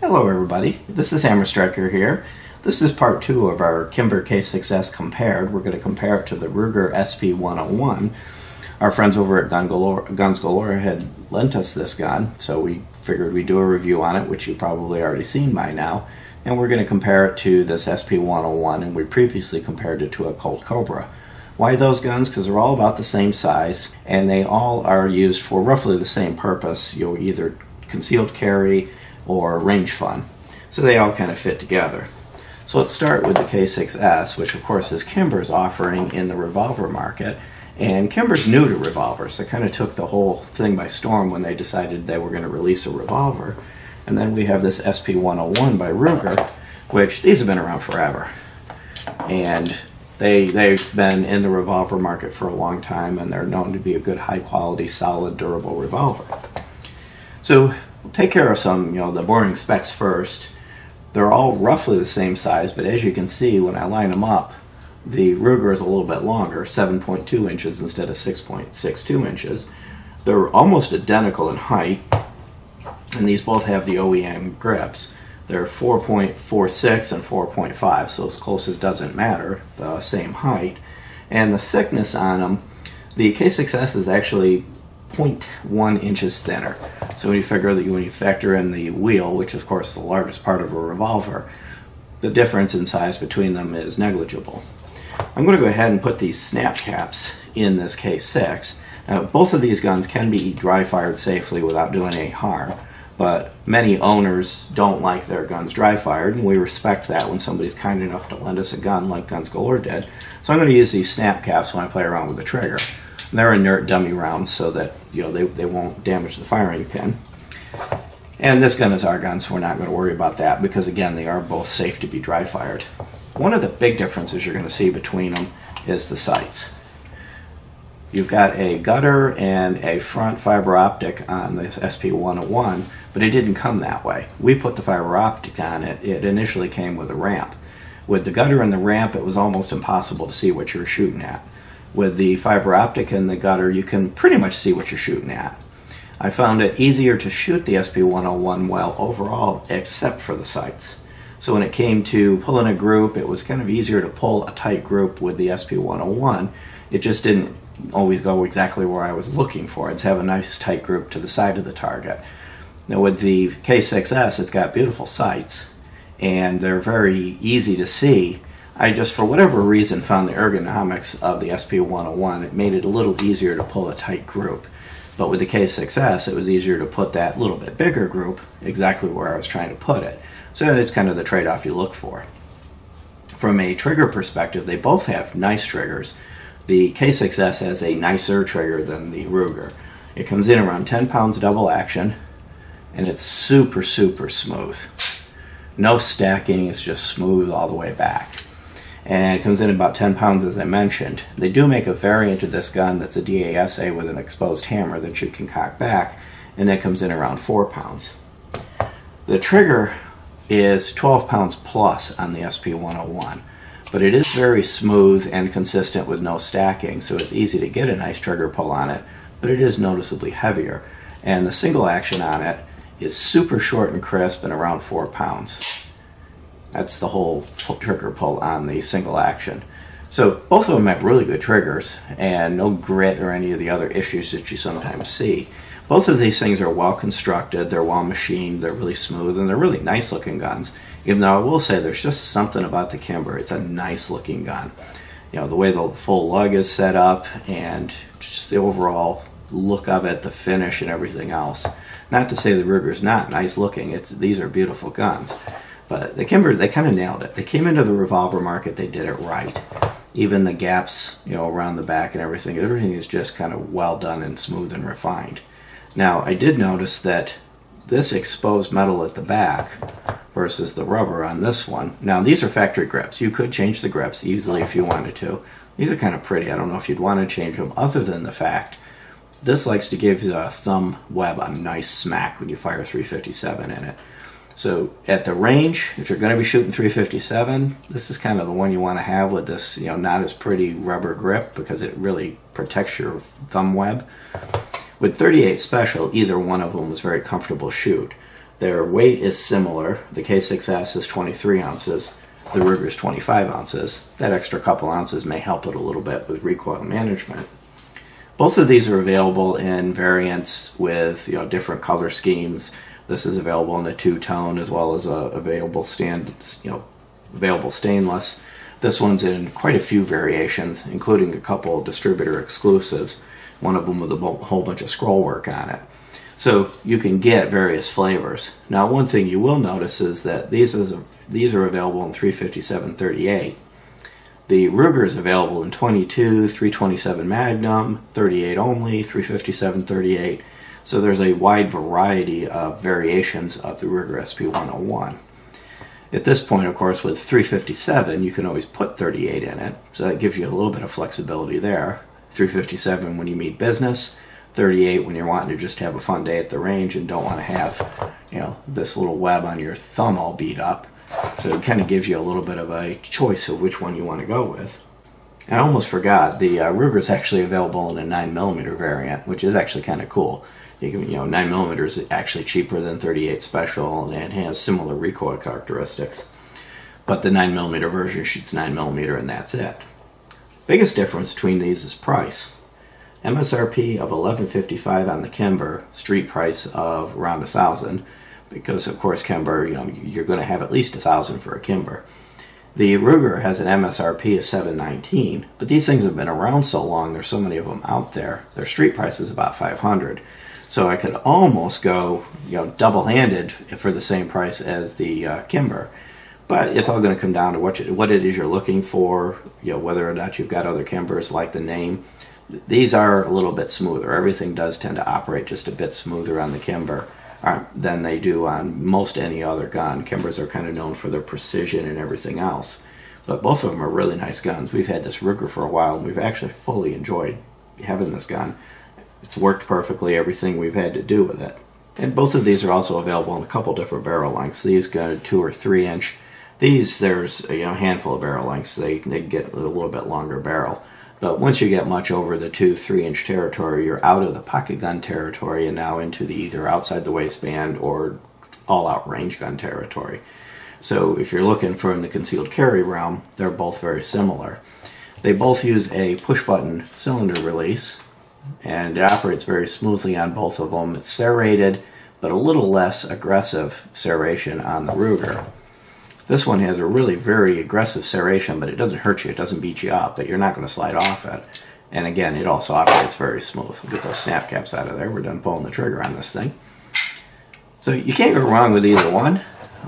Hello everybody, this is Hammer Striker here. This is part 2 of our Kimber K6S compared. We're going to compare it to the Ruger SP101. Our friends over at Guns Galore had lent us this gun, so we figured we'd do a review on it, which you've probably already seen by now. And we're going to compare it to this SP101, and we previously compared it to a Colt Cobra. Why those guns? Because they're all about the same size, and they all are used for roughly the same purpose. You'll either concealed carry or range fun. So they all kind of fit together. So let's start with the K6S, which of course is Kimber's offering in the revolver market. And Kimber's new to revolvers. They kind of took the whole thing by storm when they decided they were going to release a revolver. And then we have this SP101 by Ruger, which these have been around forever. And they've been in the revolver market for a long time, and they're known to be a good, high quality, solid, durable revolver. So we'll take care of some, the boring specs first. They're all roughly the same size, but as you can see when I line them up, the Ruger is a little bit longer, 7.2 inches instead of 6.62 inches. They're almost identical in height, and these both have the OEM grips. They're 4.46 and 4.5, so as close as doesn't matter, the same height. And the thickness on them, the K6S is actually 0.1 inches thinner. So when you figure that when you factor in the wheel, which is of course the largest part of a revolver, the difference in size between them is negligible. I'm going to go ahead and put these snap caps in this K6. Now, both of these guns can be dry fired safely without doing any harm, but many owners don't like their guns dry fired, and we respect that when somebody's kind enough to lend us a gun like Guns Galore did. So I'm going to use these snap caps when I play around with the trigger. And they're inert dummy rounds so that they won't damage the firing pin. And this gun is our gun, so we're not going to worry about that because again they are both safe to be dry fired. One of the big differences you're going to see between them is the sights. You've got a gutter and a front fiber optic on the SP101, but it didn't come that way. We put the fiber optic on it. It initially came with a ramp. With the gutter and the ramp, it was almost impossible to see what you were shooting at. With the fiber optic and the gutter, you can pretty much see what you're shooting at. I found it easier to shoot the SP101 well overall, except for the sights. So when it came to pulling a group, it was kind of easier to pull a tight group with the SP101. It just didn't always go exactly where I was looking for. It's have a nice tight group to the side of the target. Now with the K6S, it's got beautiful sights, and they're very easy to see. I just, for whatever reason, found the ergonomics of the SP101, it made it a little easier to pull a tight group. But with the K6S, it was easier to put that little bit bigger group exactly where I was trying to put it. So it's kind of the trade-off you look for. From a trigger perspective, they both have nice triggers. The K6S has a nicer trigger than the Ruger. It comes in around 10 pounds double action, and it's super, super smooth. No stacking, it's just smooth all the way back. And it comes in about 10 pounds, as I mentioned. They do make a variant of this gun that's a DASA with an exposed hammer that you can cock back, and that comes in around 4 pounds. The trigger is 12 pounds plus on the SP101, but it is very smooth and consistent with no stacking, so it's easy to get a nice trigger pull on it, but it is noticeably heavier. And the single action on it is super short and crisp and around 4 pounds. That's the whole trigger pull on the single action. So both of them have really good triggers and no grit or any of the other issues that you sometimes see. Both of these things are well constructed, they're well machined, they're really smooth, and they're really nice looking guns. Even though I will say there's just something about the Kimber, it's a nice looking gun. The way the full lug is set up and just the overall look of it, the finish and everything else. Not to say the Ruger's not nice looking. These are beautiful guns. But the Kimber, they kind of nailed it. They came into the revolver market, they did it right. Even the gaps, you know, around the back and everything is just kind of well done and smooth and refined. Now, I did notice that this exposed metal at the back versus the rubber on this one. Now, these are factory grips. You could change the grips easily if you wanted to. These are kind of pretty. I don't know if you'd want to change them, other than the fact this likes to give the thumb web a nice smack when you fire 357 in it. So at the range, if you're going to be shooting 357, this is kind of the one you want to have with this, you know, not as pretty rubber grip, because it really protects your thumb web. With 38 Special, either one of them was very comfortable to shoot. Their weight is similar. The K6S is 23 ounces. The Ruger is 25 ounces. That extra couple ounces may help it a little bit with recoil management. Both of these are available in variants with, you know, different color schemes. This is available in the two-tone as well as available stainless. This one's in quite a few variations, including a couple distributor exclusives. One of them with a whole bunch of scroll work on it. So you can get various flavors. Now, one thing you will notice is that these are available in 357-38. The Ruger is available in 22, 327 Magnum, 38 only, 357-38. So there's a wide variety of variations of the Ruger SP101. At this point, of course, with 357, you can always put 38 in it, so that gives you a little bit of flexibility there. 357 when you meet business, 38 when you're wanting to just have a fun day at the range and don't want to have, you know, this little web on your thumb all beat up. So it kind of gives you a little bit of a choice of which one you want to go with. I almost forgot, the Ruger is actually available in a 9mm variant, which is actually kind of cool. You can, 9mm is actually cheaper than 38 Special and has similar recoil characteristics. But the 9mm version shoots 9mm and that's it. Biggest difference between these is price. MSRP of $11.55 on the Kimber, street price of around $1,000, because of course Kimber, you're going to have at least $1,000 for a Kimber. The Ruger has an MSRP of $719, but these things have been around so long, there's so many of them out there, their street price is about $500. So I could almost go, double-handed for the same price as the Kimber. But it's all going to come down to what it is you're looking for, whether or not you've got other Kimbers like the name. These are a little bit smoother. Everything does tend to operate just a bit smoother on the Kimber than they do on most any other gun. Kimbers are kind of known for their precision and everything else. But both of them are really nice guns. We've had this Ruger for a while, and we've actually fully enjoyed having this gun. It's worked perfectly, everything we've had to do with it. And both of these are also available in a couple different barrel lengths. These go 2 or 3 inch. These, there's a handful of barrel lengths. They get a little bit longer barrel. But once you get much over the 2-3 inch territory, you're out of the pocket gun territory and now into the either outside the waistband or all-out range gun territory. So if you're looking for in the concealed carry realm, they're both very similar. They both use a push-button cylinder release, and it operates very smoothly on both of them. It's serrated, but a little less aggressive serration on the Ruger. This one has a really very aggressive serration, but it doesn't hurt you, it doesn't beat you up, but you're not going to slide off it. And again, it also operates very smooth. We'll get those snap caps out of there. We're done pulling the trigger on this thing. So you can't go wrong with either one,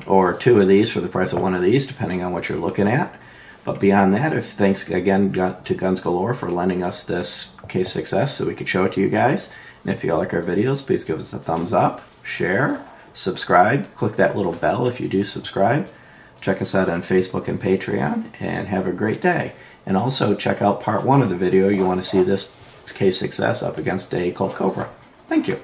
or 2 of these for the price of 1 of these, depending on what you're looking at. But beyond that, thanks again to Guns Galore for lending us this K6S so we could show it to you guys. And if you like our videos, please give us a thumbs up, share, subscribe, click that little bell if you do subscribe. Check us out on Facebook and Patreon, and have a great day. And also check out part 1 of the video. You want to see this K6S up against a Colt Cobra. Thank you.